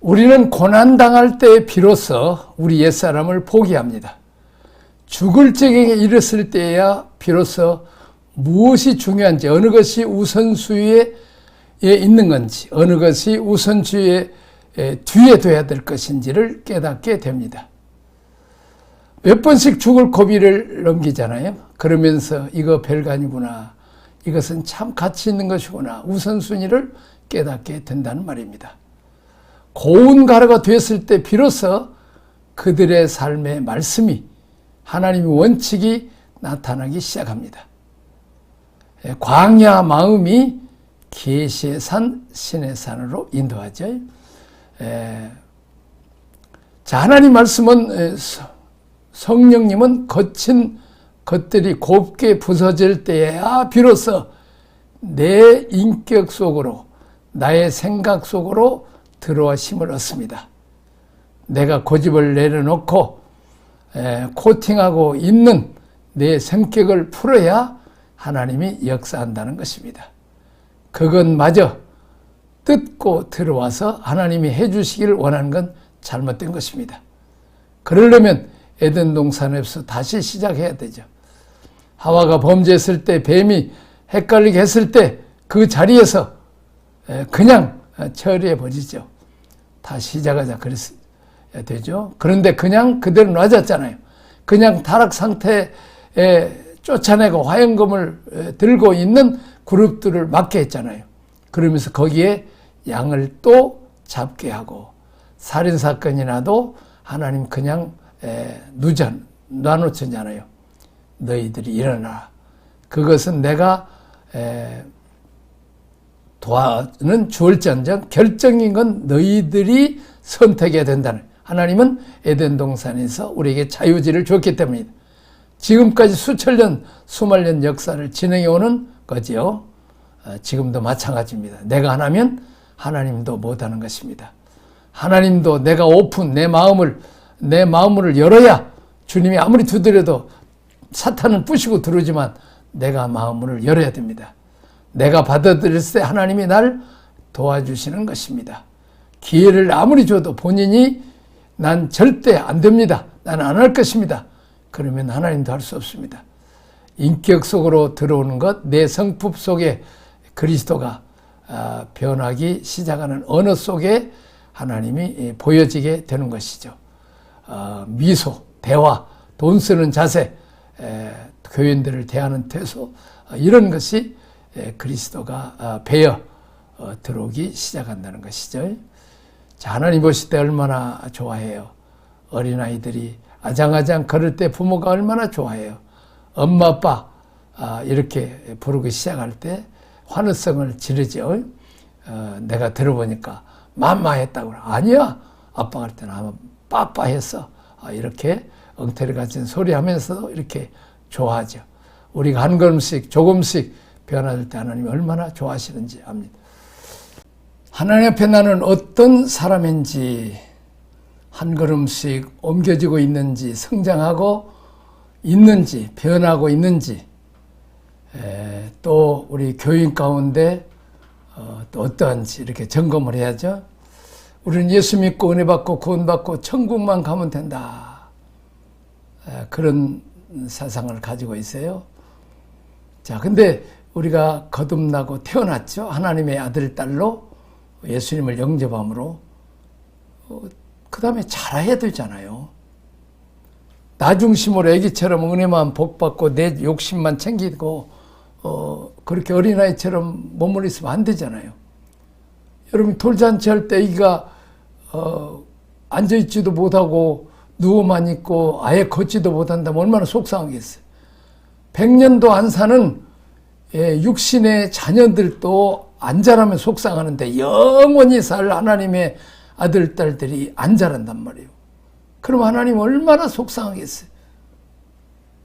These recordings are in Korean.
우리는 고난당할 때 비로소 우리 옛사람을 포기합니다. 죽을 적에 이르렀을 때야 비로소 무엇이 중요한지, 어느 것이 우선순위에 있는 건지, 어느 것이 우선순위에 뒤에 둬야 될 것인지를 깨닫게 됩니다. 몇 번씩 죽을 고비를 넘기잖아요. 그러면서 이거 별거 아니구나, 이것은 참 가치 있는 것이구나, 우선순위를 깨닫게 된다는 말입니다. 고운 가루가 되었을 때 비로소 그들의 삶의 말씀이, 하나님의 원칙이 나타나기 시작합니다. 광야 마음이 계시의 산, 신의 산으로 인도하죠. 자, 하나님 말씀은, 성령님은 거친 것들이 곱게 부서질 때야 비로소 내 인격 속으로, 나의 생각 속으로 들어와 힘을 얻습니다. 내가 고집을 내려놓고 코팅하고 있는 내 성격을 풀어야 하나님이 역사한다는 것입니다. 그것마저 뜯고 들어와서 하나님이 해주시기를 원하는 건 잘못된 것입니다. 그러려면 에덴 동산에서 다시 시작해야 되죠. 하와가 범죄했을 때, 뱀이 헷갈리게 했을 때 그 자리에서 그냥 처리해 버리죠. 다시 시작하자 그랬어야 되죠. 그런데 그냥 그대로 놔뒀잖아요. 그냥 타락 상태에 쫓아내고 화염검을 들고 있는 그룹들을 막게 했잖아요. 그러면서 거기에 양을 또 잡게 하고, 살인사건이 나도 하나님 그냥 놔놓잖아요. 너희들이 일어나라. 그것은 내가 도와는 주을지언정 결정인 건 너희들이 선택해야 된다는, 하나님은 에덴 동산에서 우리에게 자유지를 줬기 때문입니다. 지금까지 수천 년, 수만 년 역사를 진행해 오는 거지요. 지금도 마찬가지입니다. 내가 하나면 하나님도 못하는 것입니다. 하나님도 내가 내 마음을 열어야, 주님이 아무리 두드려도 사탄은 부시고 들어오지만 내가 마음을 열어야 됩니다. 내가 받아들였을 때 하나님이 날 도와주시는 것입니다. 기회를 아무리 줘도 본인이 난 절대 안 됩니다, 나는 안 할 것입니다, 그러면 하나님도 할 수 없습니다. 인격 속으로 들어오는 것, 내 성품 속에 그리스도가 변하기 시작하는 언어 속에 하나님이 보여지게 되는 것이죠. 미소, 대화, 돈 쓰는 자세, 교인들을 대하는 태도, 이런 것이 그리스도가 배어 들어오기 시작한다는 것이죠. 자, 하나님 보실 때 얼마나 좋아해요. 어린아이들이 아장아장 걸을 때 부모가 얼마나 좋아해요. 엄마 아빠 이렇게 부르기 시작할 때 환호성을 지르죠. 내가 들어보니까 맘마 했다고 그래. 아니야, 아빠가 할 때는 아마 빠빠 했어. 이렇게 엉터리 같은 소리 하면서도 이렇게 좋아하죠. 우리가 한 걸음씩 조금씩 변화될 때 하나님이 얼마나 좋아하시는지 압니다. 하나님 앞에 나는 어떤 사람인지, 한 걸음씩 옮겨지고 있는지, 성장하고 있는지, 변하고 있는지, 또 우리 교인 가운데 또 어떠한지 이렇게 점검을 해야죠. 우리는 예수 믿고 은혜 받고 구원 받고 천국만 가면 된다, 그런 사상을 가지고 있어요. 자, 근데 우리가 거듭나고 태어났죠. 하나님의 아들, 딸로 예수님을 영접함으로 그 다음에 자라야 되잖아요. 나 중심으로 애기처럼 은혜만 복받고 내 욕심만 챙기고 그렇게 어린아이처럼 머물러 있으면 안 되잖아요. 여러분, 돌잔치 할 때 애기가 앉아있지도 못하고 누워만 있고 아예 걷지도 못한다면 얼마나 속상하겠어요. 100년도 안 사는 육신의 자녀들도 안 자라면 속상하는데 영원히 살 하나님의 아들, 딸들이 안 자란단 말이에요. 그럼 하나님 얼마나 속상하겠어요.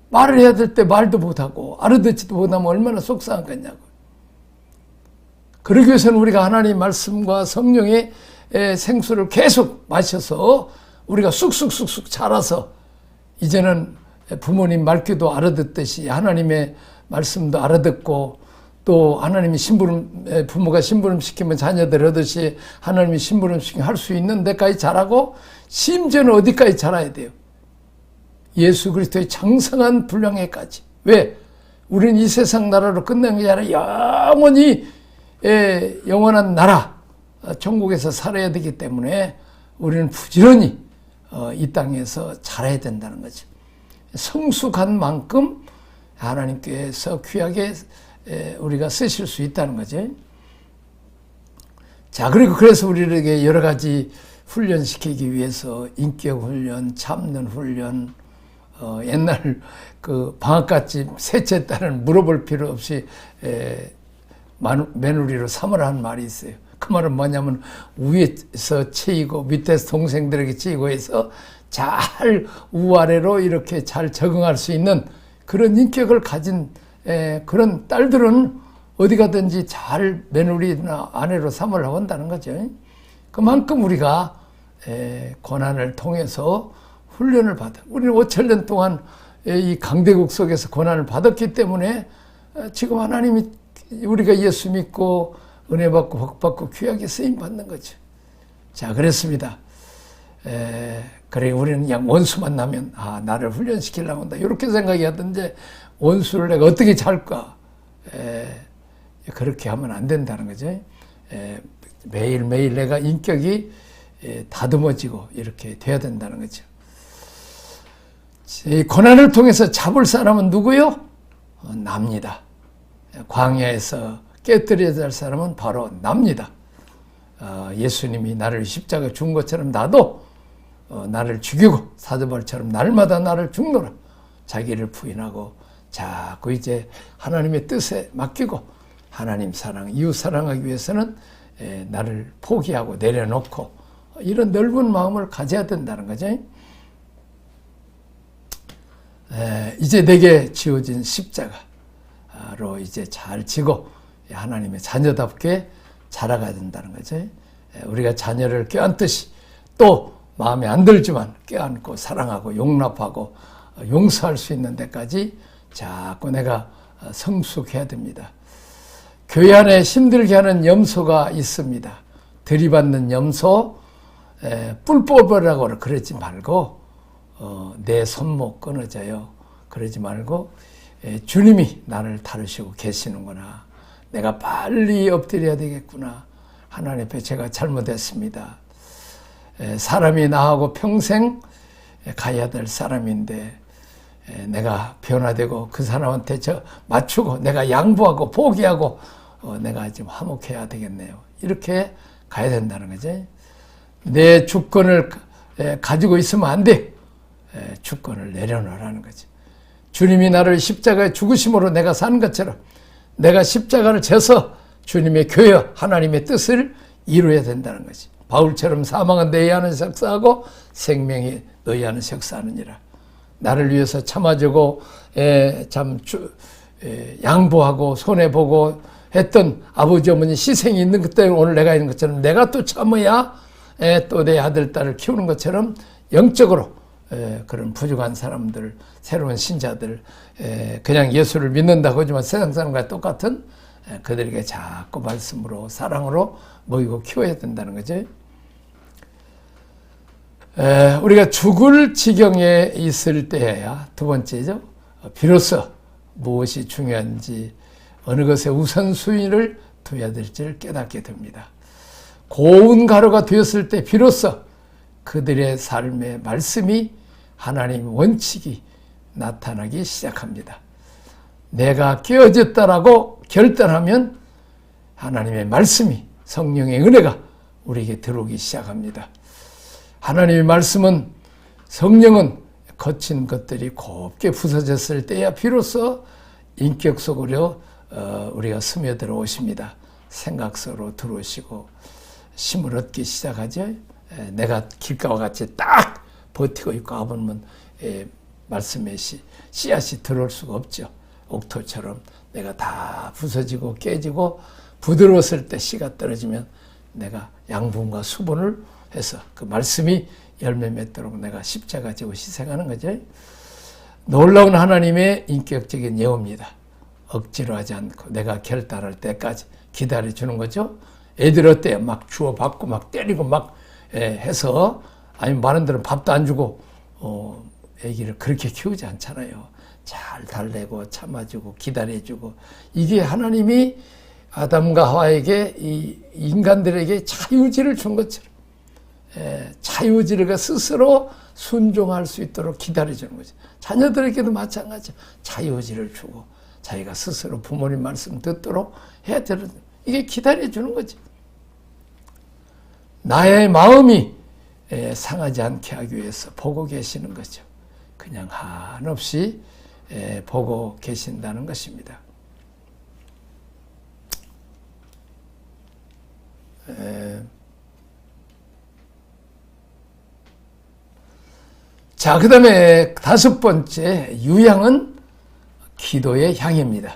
말을 해야 될 때 말도 못하고 알아듣지도 못하면 얼마나 속상하겠냐고요. 그러기 위해서는 우리가 하나님 말씀과 성령의 생수를 계속 마셔서 우리가 쑥쑥쑥쑥 자라서 이제는 부모님 말귀도 알아듣듯이 하나님의 말씀도 알아듣고 또 하나님이 부모가 심부름 시키면 자녀들 하듯이 하나님이 심부름 시키면 할 수 있는 데까지 자라고, 심지어는 어디까지 자라야 돼요? 예수 그리스도의 장성한 분량에까지. 왜? 우리는 이 세상 나라로 끝내는 게 아니라 영원히 영원한 나라, 천국에서 살아야 되기 때문에 우리는 부지런히 이 땅에서 자라야 된다는 거죠. 성숙한 만큼 하나님께서 귀하게 우리가 쓰실 수 있다는 거죠. 자, 그리고 그래서 우리에게 여러 가지 훈련시키기 위해서 인격 훈련, 참는 훈련, 옛날 그 방학같이 셋째 딸은 물어볼 필요 없이 며느리로 삼으라 하는 말이 있어요. 그 말은 뭐냐면 위에서 치이고 밑에서 동생들에게 치이고 해서 잘 우아래로 이렇게 잘 적응할 수 있는 그런 인격을 가진 그런 딸들은 어디 가든지 잘 며느리나 아내로 삼으려고 한다는 거죠. 그만큼 우리가 고난을 통해서 훈련을 받아. 우리는 5,000년 동안 이 강대국 속에서 고난을 받았기 때문에 지금 하나님이 우리가 예수 믿고 은혜 받고 복 받고 귀하게 쓰임 받는 거죠. 자, 그랬습니다. 그래, 우리는 그냥 원수 만나면 나를 훈련시키려고 한다 이렇게 생각이 하던데, 원수를 내가 어떻게 잘까? 그렇게 하면 안 된다는 거죠. 매일매일 내가 인격이 다듬어지고 이렇게 돼야 된다는 거죠. 이 고난을 통해서 잡을 사람은 누구요? 납니다. 광야에서 깨뜨려야 될 사람은 바로 납니다. 예수님이 나를 십자가에 죽은 것처럼 나도 나를 죽이고 사도바울처럼 날마다 나를 죽노라. 자기를 부인하고 자꾸 이제 하나님의 뜻에 맡기고 하나님 사랑, 이웃 사랑하기 위해서는 나를 포기하고 내려놓고 이런 넓은 마음을 가져야 된다는 거죠. 이제 내게 지어진 십자가로 이제 잘 지고 하나님의 자녀답게 자라가야 된다는 거죠. 우리가 자녀를 껴안듯이 또 마음에 안 들지만 껴안고 사랑하고 용납하고 용서할 수 있는 데까지 자꾸 내가 성숙해야 됩니다. 교회 안에 힘들게 하는 염소가 있습니다. 들이받는 염소, 뿔 뽑으라고 그러지 말고 내 손목 끊어져요. 그러지 말고 주님이 나를 다루시고 계시는구나. 내가 빨리 엎드려야 되겠구나. 하나님 앞에 제가 잘못했습니다. 사람이 나하고 평생 가야 될 사람인데 내가 변화되고 그 사람한테 맞추고 내가 양보하고 포기하고 내가 좀 화목해야 되겠네요. 이렇게 가야 된다는 거죠. 내 주권을 가지고 있으면 안 돼. 주권을 내려놓으라는 거죠. 주님이 나를 십자가에 죽으심으로 내가 산 것처럼 내가 십자가를 져서 주님의 교회 하나님의 뜻을 이루어야 된다는 거지. 바울처럼 사망은 내에 하는 역사하고 생명이 너희 하는 역사하느니라. 나를 위해서 참아주고 양보하고 손해보고 했던 아버지 어머니 희생이 있는 것 때문에 오늘 내가 있는 것처럼 내가 또 참아야 또 내 아들 딸을 키우는 것처럼 영적으로 그런 부족한 사람들, 새로운 신자들, 그냥 예수를 믿는다고 하지만 세상 사람과 똑같은 그들에게 자꾸 말씀으로 사랑으로 먹이고 키워야 된다는 거죠. 우리가 죽을 지경에 있을 때야 두 번째죠. 비로소 무엇이 중요한지 어느 것에 우선순위를 둬야 될지를 깨닫게 됩니다. 고운 가루가 되었을 때 비로소 그들의 삶의 말씀이 하나님의 원칙이 나타나기 시작합니다. 내가 깨어졌다라고 결단하면 하나님의 말씀이 성령의 은혜가 우리에게 들어오기 시작합니다. 하나님의 말씀은 성령은 거친 것들이 곱게 부서졌을 때야 비로소 인격 속으로 우리가 스며들어 오십니다. 생각 속으로 들어오시고 힘을 얻기 시작하죠. 내가 길가와 같이 딱 버티고 있고 하면 말씀의 씨앗이 들어올 수가 없죠. 옥토처럼 내가 다 부서지고 깨지고 부드러웠을 때 씨가 떨어지면 내가 양분과 수분을 해서 그 말씀이 열매 맺도록 내가 십자가 지고 희생하는 거죠. 놀라운 하나님의 인격적인 예우입니다. 억지로 하지 않고 내가 결단할 때까지 기다려주는 거죠. 애들 어때요? 막 주워받고 막 때리고 막 해서, 아니면 많은 데는 밥도 안 주고 애기를 그렇게 키우지 않잖아요. 잘 달래고 참아주고 기다려주고, 이게 하나님이 아담과 하와에게, 이 인간들에게 자유지를 준 것처럼 자유지를 스스로 순종할 수 있도록 기다려주는 거죠. 자녀들에게도 마찬가지죠. 자유지를 주고 자기가 스스로 부모님 말씀 듣도록 해야 되는, 이게 기다려주는 거죠. 나의 마음이 상하지 않게 하기 위해서 보고 계시는 거죠. 그냥 한없이 보고 계신다는 것입니다. 자, 그 다음에 5번째 유향은 기도의 향입니다.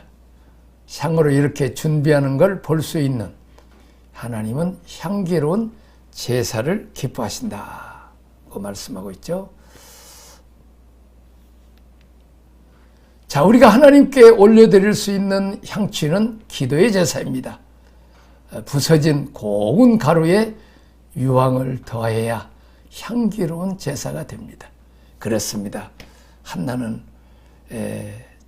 향으로 이렇게 준비하는 걸 볼 수 있는 하나님은 향기로운 제사를 기뻐하신다고 말씀하고 있죠. 자, 우리가 하나님께 올려드릴 수 있는 향취는 기도의 제사입니다. 부서진 고운 가루에 유황을 더해야 향기로운 제사가 됩니다. 그렇습니다. 한나는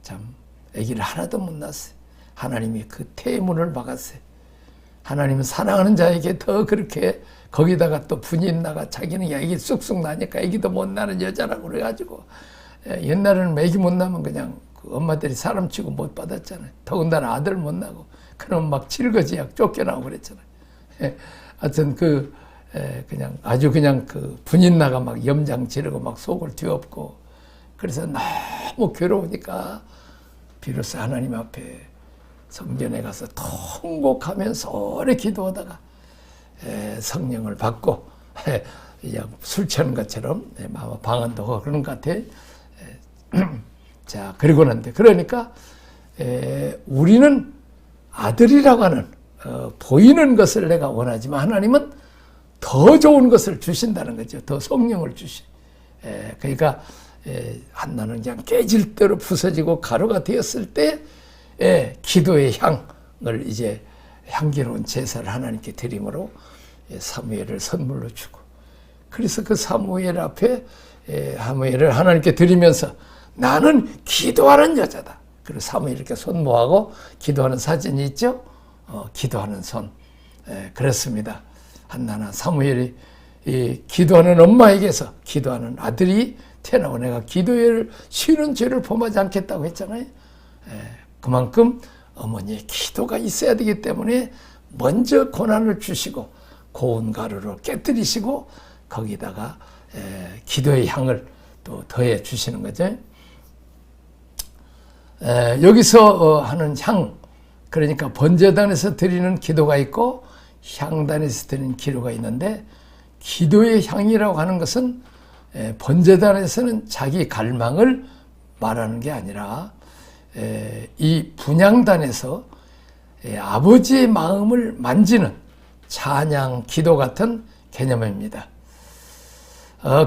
참 아기를 하나도 못 낳았어요. 하나님이 그 태문을 막았어요. 하나님은 사랑하는 자에게 더 그렇게, 거기다가 또 분인 나가 자기는 아기 쑥쑥 나니까 아기도 못 낳는 여자라고 그래가지고, 옛날에는 아기 못 낳으면 그냥 그 엄마들이 사람 치고 못 받았잖아요. 더군다나 아들 못 낳고 그럼 막 질거지약 쫓겨나고 그랬잖아요. 하여튼 그냥 아주 그냥 그 분인 나가 막 염장 지르고 막 속을 뒤엎고, 그래서 너무 괴로우니까 비로소 하나님 앞에 성전에 가서 통곡하면서 오래 기도하다가 성령을 받고, 그냥 술 취하는 것처럼 방언도 하고 그런 것 같아. 자, 그리고 난데, 그러니까 우리는 아들이라고 하는 보이는 것을 내가 원하지만 하나님은 더 좋은 것을 주신다는 거죠. 더 성령을 그러니까 한나는 그냥 깨질 대로 부서지고 가루가 되었을 때 기도의 향을 이제 향기로운 제사를 하나님께 드림으로 사무엘을 선물로 주고, 그래서 그 사무엘 앞에 사무엘을 하나님께 드리면서 나는 기도하는 여자다. 그리고 사무엘 이렇게 손 모아고 기도하는 사진이 있죠. 기도하는 손. 그렇습니다. 한나나 사무엘이 기도하는 엄마에게서 기도하는 아들이 태어나고, 내가 기도를 쉬는 죄를 범하지 않겠다고 했잖아요. 그만큼 어머니의 기도가 있어야 되기 때문에 먼저 고난을 주시고 고운 가루로 깨뜨리시고 거기다가 기도의 향을 또 더해 주시는 거죠. 여기서 하는 향, 그러니까 번제단에서 드리는 기도가 있고 향단에서 드리는 기도가 있는데, 기도의 향이라고 하는 것은 번제단에서는 자기 갈망을 말하는 게 아니라 이 분향단에서 아버지의 마음을 만지는 찬양 기도 같은 개념입니다.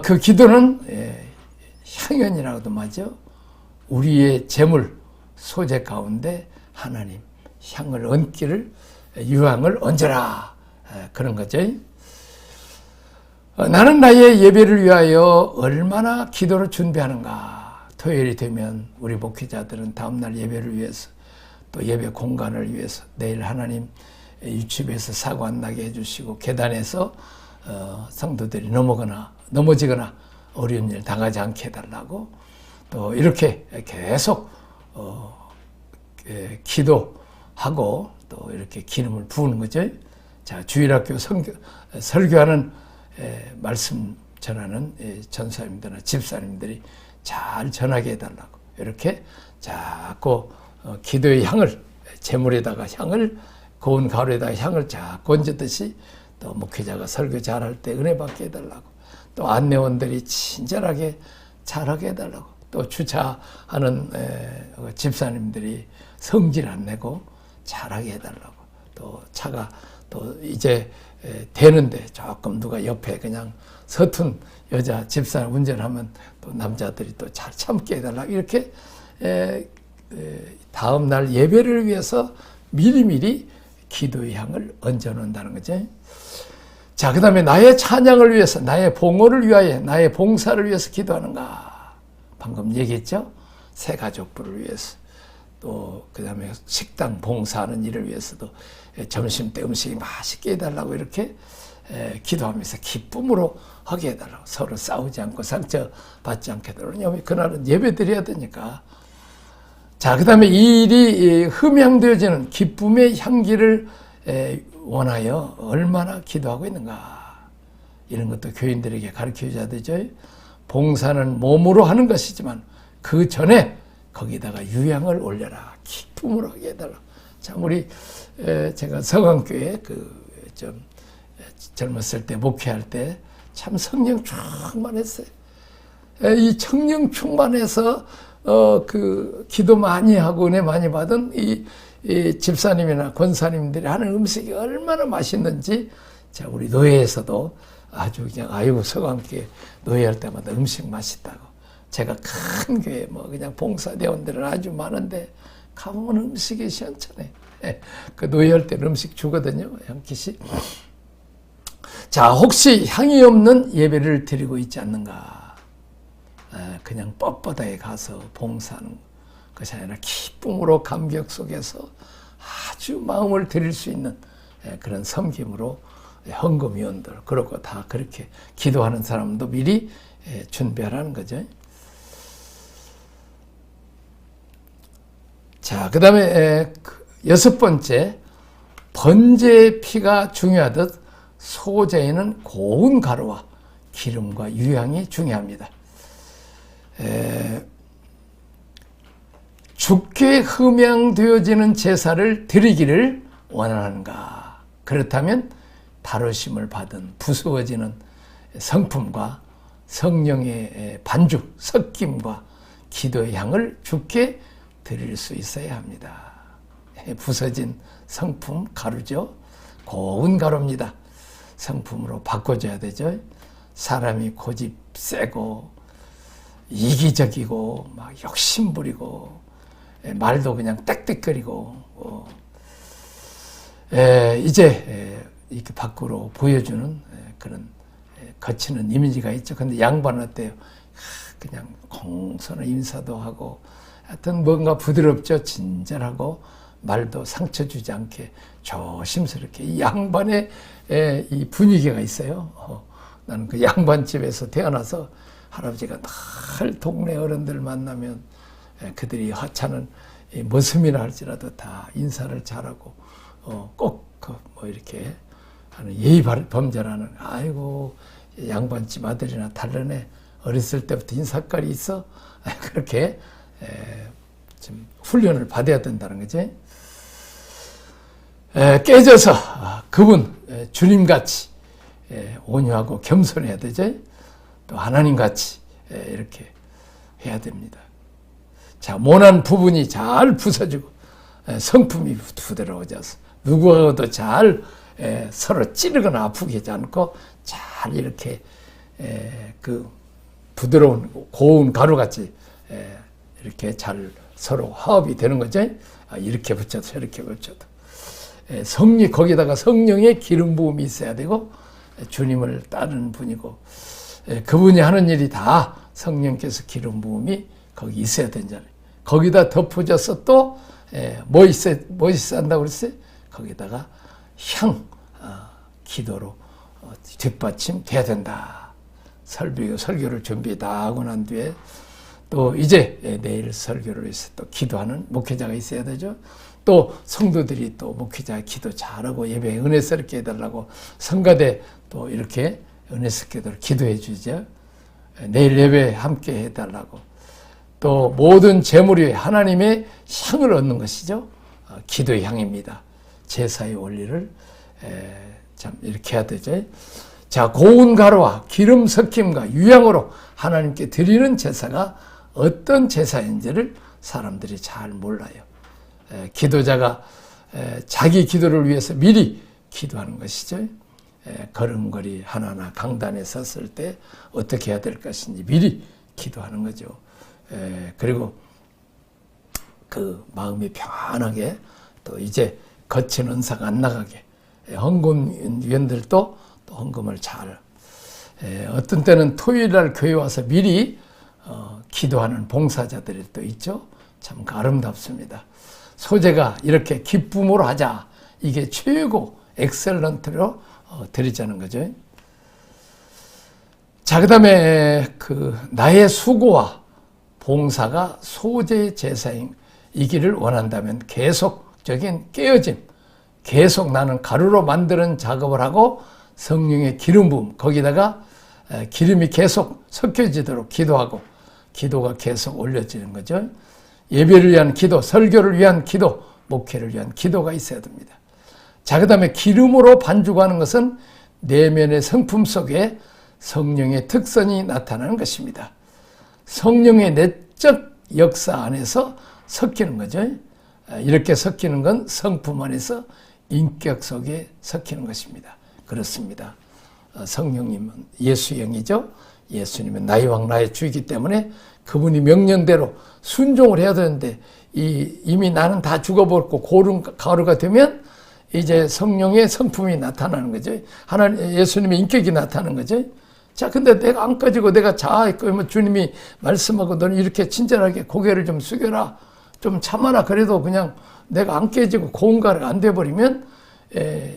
그 기도는 향연이라고도 하죠. 우리의 재물 소재 가운데 하나님 향을 얹기를, 유황을 얹어라, 그런 거죠. 나는 나의 예배를 위하여 얼마나 기도를 준비하는가. 토요일이 되면 우리 목회자들은 다음날 예배를 위해서, 또 예배 공간을 위해서, 내일 하나님 유치부에서 사고 안 나게 해주시고 계단에서 성도들이 넘어지거나 어려운 일 당하지 않게 해달라고, 또 이렇게 계속 기도하고 또 이렇게 기름을 부은 거죠. 자, 주일학교 설교하는 말씀 전하는 전사님들이나 집사님들이 잘 전하게 해달라고, 이렇게 자꾸 기도의 향을, 제물에다가 향을, 고운 가루에다가 향을 자꾸 얹듯이 또 목회자가 설교 잘할 때 은혜 받게 해달라고, 또 안내원들이 친절하게 잘하게 해달라고, 또 주차하는 집사님들이 성질 안 내고 잘하게 해달라고, 또 차가 또 이제 되는데 조금 누가 옆에 그냥 서툰 여자 집사 운전하면 또 남자들이 또 잘 참게 해달라고, 이렇게 다음 날 예배를 위해서 미리미리 기도의 향을 얹어놓는다는 거죠. 자, 그 다음에 나의 찬양을 위해서, 나의 봉헌을 위하여, 나의 봉사를 위해서 기도하는가. 방금 얘기했죠? 새 가족부를 위해서. 또 그 다음에 식당 봉사하는 일을 위해서도 점심 때 음식이 맛있게 해달라고 이렇게 기도하면서 기쁨으로 하게 해달라고. 서로 싸우지 않고 상처받지 않게 해달라고. 그날은 예배 드려야 되니까. 자, 그 다음에 이 일이 흠향되어지는 기쁨의 향기를 원하여 얼마나 기도하고 있는가. 이런 것도 교인들에게 가르쳐줘야 되죠. 봉사는 몸으로 하는 것이지만 그 전에 거기다가 유향을 올려라. 기쁨으로 하게 해달라. 참, 제가 서강교회 좀 젊었을 때, 목회할 때 참 성령 충만했어요. 이 성령 충만해서, 기도 많이 하고 은혜 많이 받은 이 집사님이나 권사님들이 하는 음식이 얼마나 맛있는지, 자, 우리 노예에서도 아주 그냥, 아이고, 서강교회 노예할 때마다 음식 맛있다고. 제가 큰 교회 그냥 봉사대원들은 아주 많은데 가보면 음식이 시원찮아요. 그 노예할 때는 음식 주거든요. 한 끼씩. 자, 혹시 향이 없는 예배를 드리고 있지 않는가? 그냥 뻣뻣하게 가서 봉사하는 것이 아니라 기쁨으로 감격 속에서 아주 마음을 드릴 수 있는 그런 섬김으로 헌금위원들, 그렇고 다 그렇게 기도하는 사람도 미리 준비하라는 거죠. 자, 그 다음에 6번째, 번제의 피가 중요하듯 소제에는 고운 가루와 기름과 유향이 중요합니다. 주께 흠향되어지는 제사를 드리기를 원하는가? 그렇다면 다루심을 받은 부수어지는 성품과 성령의 반죽, 섞임과 기도의 향을 주께 드릴 수 있어야 합니다. 부서진 성품, 가루죠. 고운 가루입니다. 성품으로 바꿔줘야 되죠. 사람이 고집 세고 이기적이고 막 욕심부리고 말도 그냥 땡땡거리고 이제 이렇게 밖으로 보여주는 그런 거치는 이미지가 있죠. 근데 양반은 어때요? 그냥 공손한 인사도 하고 하여튼 뭔가 부드럽죠. 친절하고 말도 상처 주지 않게 조심스럽게. 이 양반의 이 분위기가 있어요. 나는 그 양반집에서 태어나서 할아버지가 늘 동네 어른들 만나면 그들이 하찮은 머슴이나 할지라도 다 인사를 잘하고 꼭 이렇게 하는 예의 범절하는. 아이고, 양반집 아들이나 다르네. 어렸을 때부터 인사깔이 있어. 그렇게 좀 훈련을 받아야 된다는 거지. 깨져서 그분 주님같이 온유하고 겸손해야 되죠. 또 하나님같이 이렇게 해야 됩니다. 자, 모난 부분이 잘 부서지고 성품이 부드러워져서 누구하고도 잘 서로 찌르거나 아프게 하지 않고 잘 이렇게 그 부드러운 고운 가루같이 이렇게 잘 서로 화합이 되는 거죠. 이렇게 붙여도 저렇게 붙여도. 거기다가 성령의 기름 부음이 있어야 되고 주님을 따르는 분이고 그분이 하는 일이 다 성령께서 기름 부음이 거기 있어야 된잖아요. 거기다 덮어져서 또 뭐 있어야 한다고 그랬어요? 거기다가 기도로 뒷받침 돼야 된다. 설교를 준비 다 하고 난 뒤에 또 이제 내일 설교를 위해서 또 기도하는 목회자가 있어야 되죠. 또 성도들이 또 목회자 기도 잘하고 예배 은혜스럽게 해달라고 성가대 또 이렇게 은혜스럽게 기도해 주죠. 내일 예배 함께 해달라고. 또 모든 제물이 하나님의 향을 얻는 것이죠. 기도의 향입니다. 제사의 원리를 참 이렇게 해야 되죠. 자, 고운 가루와 기름 섞임과 유향으로 하나님께 드리는 제사가 어떤 제사인지를 사람들이 잘 몰라요. 기도자가 자기 기도를 위해서 미리 기도하는 것이죠. 걸음걸이 하나하나 강단에 섰을 때 어떻게 해야 될 것인지 미리 기도하는 거죠. 그리고 그 마음이 편하게 또 이제 거친 은사가 안 나가게 헌금위원들도 또 헌금을 잘 어떤 때는 토요일날 교회 와서 미리 기도하는 봉사자들이 또 있죠. 참 아름답습니다. 소재가 이렇게 기쁨으로 하자. 이게 최고 엑셀런트로 드리자는 거죠. 자, 그 다음에 나의 수고와 봉사가 소재 제사이기를 원한다면 계속적인 깨어짐, 계속 나는 가루로 만드는 작업을 하고 성령의 기름 부음, 거기다가 기름이 계속 섞여지도록 기도하고 기도가 계속 올려지는 거죠. 예배를 위한 기도, 설교를 위한 기도, 목회를 위한 기도가 있어야 됩니다. 자, 그 다음에 기름으로 반죽하는 것은 내면의 성품 속에 성령의 특성이 나타나는 것입니다. 성령의 내적 역사 안에서 섞이는 거죠. 이렇게 섞이는 건 성품 안에서 인격 속에 섞이는 것입니다. 그렇습니다. 성령님은 예수형이죠. 예수님은 나의 왕 나의 주이기 때문에 그분이 명령대로 순종을 해야 되는데 이미 나는 다 죽어버렸고 고른 가루가 되면 이제 성령의 성품이 나타나는 거죠. 하나님 예수님의 인격이 나타나는 거죠. 자, 근데 내가 안 꺼지고 내가 그러면 주님이 말씀하고 너는 이렇게 친절하게 고개를 좀 숙여라, 좀 참아라. 그래도 그냥 내가 안 깨지고 고운 가루가 안 돼버리면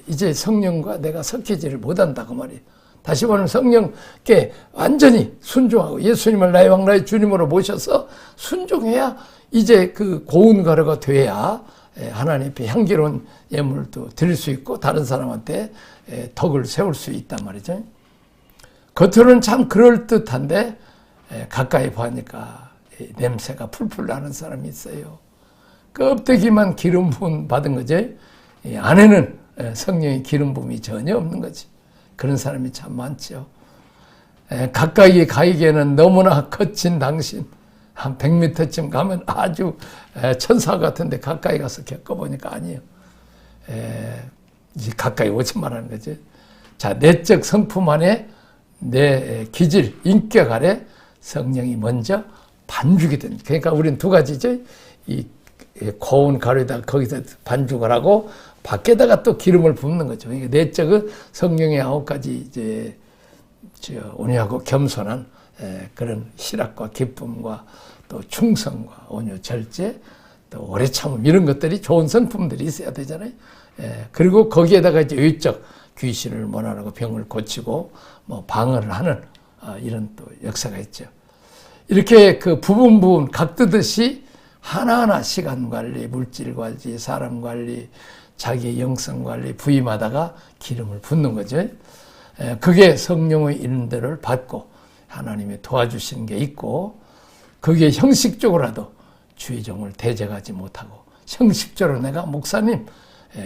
이제 성령과 내가 섞이지를 못한다 그 말이에요. 다시 말하면 성령께 완전히 순종하고 예수님을 나의 왕 나의 주님으로 모셔서 순종해야 이제 그 고운 가루가 돼야 하나님 앞에 향기로운 예물도 드릴 수 있고 다른 사람한테 덕을 세울 수 있단 말이죠. 겉으로는 참 그럴듯한데 가까이 보니까 냄새가 풀풀 나는 사람이 있어요. 껍데기만 기름 부음 받은 거죠. 안에는 성령의 기름 부음이 전혀 없는 거지. 그런 사람이 참 많죠. 가까이 가기에는 너무나 거친 당신, 한 100m쯤 가면 아주 천사 같은데 가까이 가서 겪어보니까 아니에요. 이제 가까이 오지 말라는 거죠. 자, 내적 성품 안에 내 기질, 인격 아래 성령이 먼저 반죽이 됩니다. 그러니까 우리는 두 가지죠. 이 고운 가루에다가 거기서 반죽을 하고 밖에다가 또 기름을 붓는 거죠. 그러니까 내적은 성령의 9가지 이제 온유하고 겸손한 그런 희락과 기쁨과 또 충성과 온유, 절제, 또 오래 참음 이런 것들이 좋은 성품들이 있어야 되잖아요. 그리고 거기에다가 이제 외적 귀신을 몰아내고 병을 고치고 뭐 방어를 하는 이런 또 역사가 있죠. 이렇게 그 부분 각듯이 하나하나 시간 관리, 물질 관리, 사람 관리, 자기의 영성 관리 부임하다가 기름을 붓는 거죠. 그게 성령의 인도를 받고 하나님이 도와주시는 게 있고 그게 형식적으로라도 주의 종을 대적하지 못하고 형식적으로 내가 목사님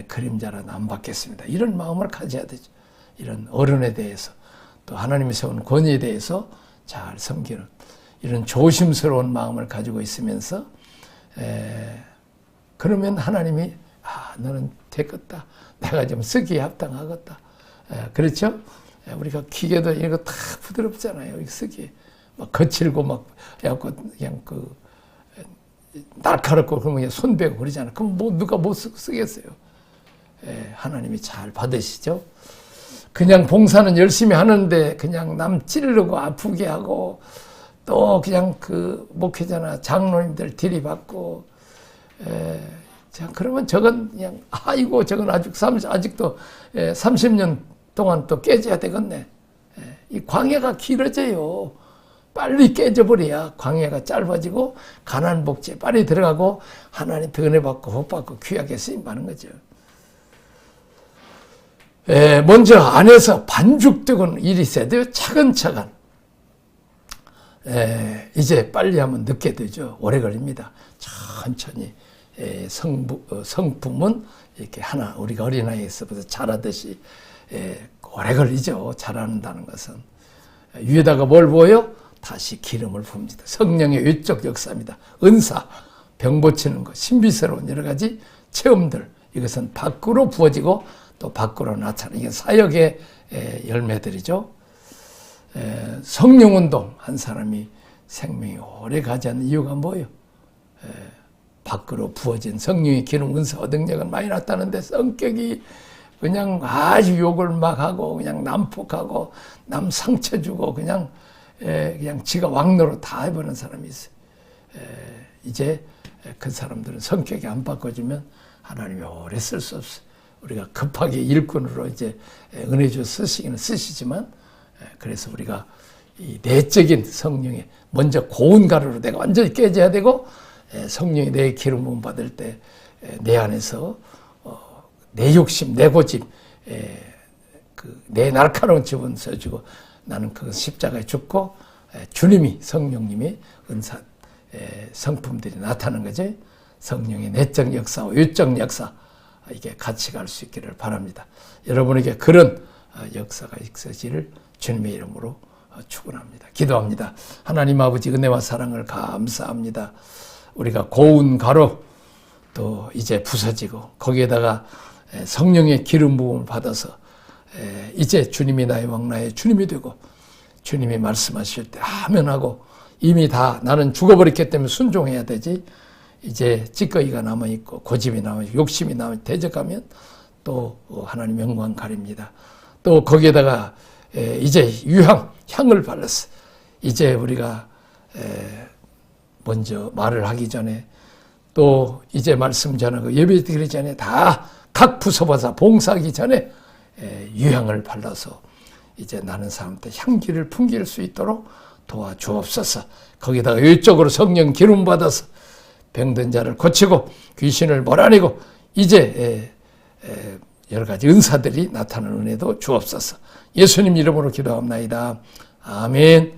그림자라도 안 받겠습니다. 이런 마음을 가져야 되죠. 이런 어른에 대해서 또 하나님이 세운 권위에 대해서 잘 섬기는 이런 조심스러운 마음을 가지고 있으면서 그러면 하나님이 너는 되겠다. 내가 좀 쓰기에 합당하겠다. 그렇죠? 우리가 기계도 이런 거 다 부드럽잖아요. 쓰기에 막 거칠고 막 그냥 날카롭고 그러면 그냥 손 베고 그러잖아. 그럼 뭐 누가 못 쓰겠어요. 하나님이 잘 받으시죠. 그냥 봉사는 열심히 하는데 그냥 남 찌르고 아프게 하고 또 그냥 그 목회자나 장로님들 들이받고 자 그러면 저건 그냥 아이고 저건 아직도 30년 동안 또 깨져야 되겠네. 이 광야가 길어져요. 빨리 깨져버려야 광야가 짧아지고 가나안 복지에 빨리 들어가고 하나님 은혜 받고 복 받고 귀하게 쓰임 받는 거죠. 먼저 안에서 반죽되고는 일이 있어야 돼요. 차근차근. 이제 빨리 하면 늦게 되죠. 오래 걸립니다. 천천히. 성품은 이렇게 하나 우리가 어린아이에서부터 자라듯이 오래 걸리죠. 자란다는 것은. 위에다가 뭘 부어요? 다시 기름을 붓습니다. 성령의 외적 역사입니다. 은사, 병 고치는 것, 신비스러운 여러 가지 체험들 이것은 밖으로 부어지고 또 밖으로 나타나는 이게 사역의 열매들이죠. 성령운동 한 사람이 생명이 오래 가지 않는 이유가 뭐예요? 밖으로 부어진 성령의 기름 은사와 능력은 많이 났다는데 성격이 그냥 아주 욕을 막 하고 그냥 난폭하고 남 상처 주고 그냥 지가 왕노로 다 해보는 사람이 있어요. 이제 그 사람들은 성격이 안 바꿔지면 하나님이 오래 쓸 수 없어요. 우리가 급하게 일꾼으로 이제 은혜 주 쓰시기는 쓰시지만, 그래서 우리가 이 내적인 성령에 먼저 고운 가루로 내가 완전히 깨져야 되고, 성령이 내 기름 부음 받을 때 내 안에서 내 욕심, 내 고집, 내 날카로운 집은 써주고 나는 그 십자가에 죽고 주님이 성령님이 은사 성품들이 나타나는 거지. 성령의 내적 역사와 외적 역사, 이게 같이 갈 수 있기를 바랍니다. 여러분에게 그런 역사가 있으시기를 주님의 이름으로 축원합니다. 기도합니다. 하나님 아버지 은혜와 사랑을 감사합니다. 우리가 고운 가루 또 이제 부서지고 거기에다가 성령의 기름 부음을 받아서 이제 주님이 나의 왕 나의 주님이 되고 주님이 말씀하실 때 아멘하고 이미 다 나는 죽어버렸기 때문에 순종해야 되지. 이제 찌꺼기가 남아있고 고집이 남아있고 욕심이 남아 대적하면 또 하나님 영광 가립니다. 또 거기에다가 이제 향을 발랐어. 이제 우리가 먼저 말을 하기 전에 또 이제 말씀 전하고 예배 드리기 전에 다 각 부서봐서 봉사하기 전에 유향을 발라서 이제 나는 사람한테 향기를 풍길 수 있도록 도와주옵소서. 거기다가 외적으로 성령 기름 받아서 병든 자를 고치고 귀신을 몰아내고 이제 여러 가지 은사들이 나타나는 은혜도 주옵소서. 예수님 이름으로 기도합나이다. 아멘.